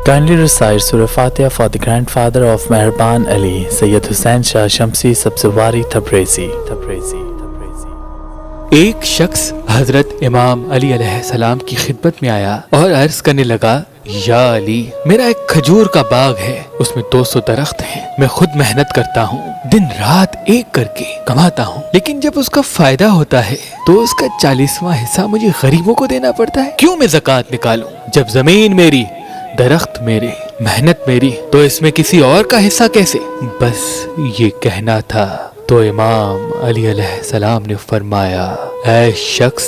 Kindly recite Surah Fatiha for the grandfather of Mehraban Ali, Sayyid Hussain Shah Shamsi Sabzwari Tabrizi. ایک شخص حضرت امام علی علیہ السلام کی خدمت میں آیا اور عرض کرنے لگا، یا علی، میرا ایک کھجور کا باغ ہے، اس میں 200 درخت ہیں، میں خود محنت کرتا ہوں، دن رات ایک کر کے کماتا ہوں، لیکن جب اس کا فائدہ ہوتا ہے تو اس کا 40واں حصہ مجھے غریبوں کو دینا پڑتا ہے، کیوں میں زکوٰۃ نکالوں؟ جب زمین میری، درخت میرے، محنت میری، تو اس میں کسی اور کا حصہ کیسے؟ بس یہ کہنا تھا تو امام علی علیہ السلام نے فرمایا، اے شخص،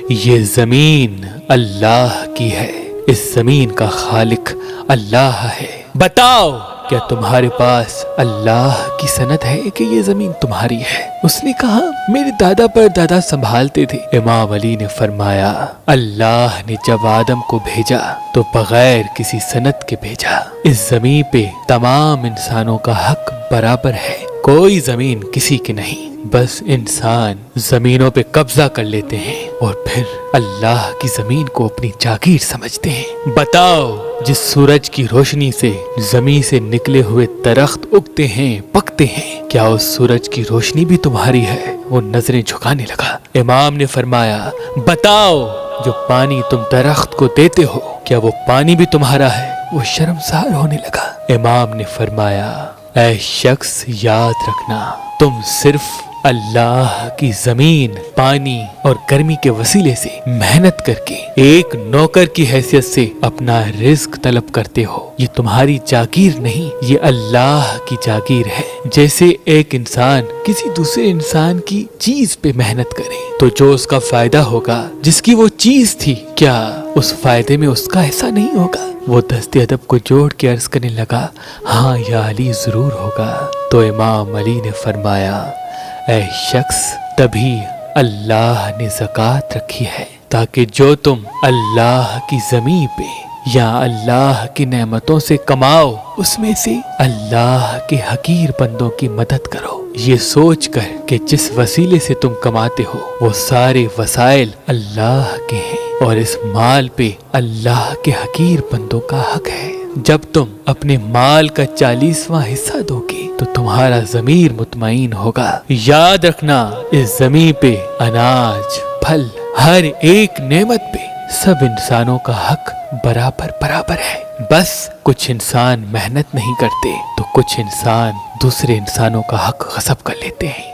یہ زمین اللہ کی ہے، اس زمین کا خالق اللہ ہے، بتاؤ کیا تمہارے پاس اللہ کی سند ہے کہ یہ زمین تمہاری ہے؟ اس نے کہا، میرے دادا پر دادا سنبھالتے تھے۔ امام علی نے فرمایا، اللہ نے جب آدم کو بھیجا تو بغیر کسی سند کے بھیجا، اس زمین پہ تمام انسانوں کا حق برابر ہے، کوئی زمین کسی کی نہیں، بس انسان زمینوں پہ قبضہ کر لیتے ہیں اور پھر اللہ کی زمین کو اپنی جاگیر سمجھتے ہیں۔ بتاؤ، جس سورج کی روشنی سے زمین سے نکلے ہوئے درخت اگتے ہیں، پکتے ہیں، کیا اس سورج کی روشنی بھی تمہاری ہے؟ وہ نظریں جھکانے لگا۔ امام نے فرمایا، بتاؤ، جو پانی تم درخت کو دیتے ہو، کیا وہ پانی بھی تمہارا ہے؟ وہ شرمسار ہونے لگا۔ امام نے فرمایا، اے شخص، یاد رکھنا، تم صرف اللہ کی زمین، پانی اور گرمی کے وسیلے سے محنت کر کے ایک نوکر کی حیثیت سے اپنا رزق طلب کرتے ہو، یہ تمہاری جاگیر نہیں، یہ اللہ کی جاگیر ہے۔ جیسے ایک انسان کسی دوسرے انسان کی چیز پہ محنت کرے تو جو اس کا فائدہ ہوگا، جس کی وہ چیز تھی، کیا اس فائدے میں اس کا حصہ نہیں ہوگا؟ وہ دست ادب کو جوڑ کے عرض کرنے لگا، ہاں یا علی، ضرور ہوگا۔ تو امام علی نے فرمایا، اے شخص، تبھی اللہ نے زکوٰۃ رکھی ہے تاکہ جو تم اللہ کی زمین پہ یا اللہ کی نعمتوں سے کماؤ، اس میں سے اللہ کے حقیر بندوں کی مدد کرو، یہ سوچ کر کہ جس وسیلے سے تم کماتے ہو وہ سارے وسائل اللہ کے ہیں اور اس مال پہ اللہ کے حقیر بندوں کا حق ہے۔ جب تم اپنے مال کا 40واں حصہ دو گے تو تمہارا ضمیر مطمئن ہوگا۔ یاد رکھنا، اس زمین پہ اناج، پھل، ہر ایک نعمت پہ سب انسانوں کا حق برابر ہے، بس کچھ انسان محنت نہیں کرتے تو کچھ انسان دوسرے انسانوں کا حق غصب کر لیتے ہیں۔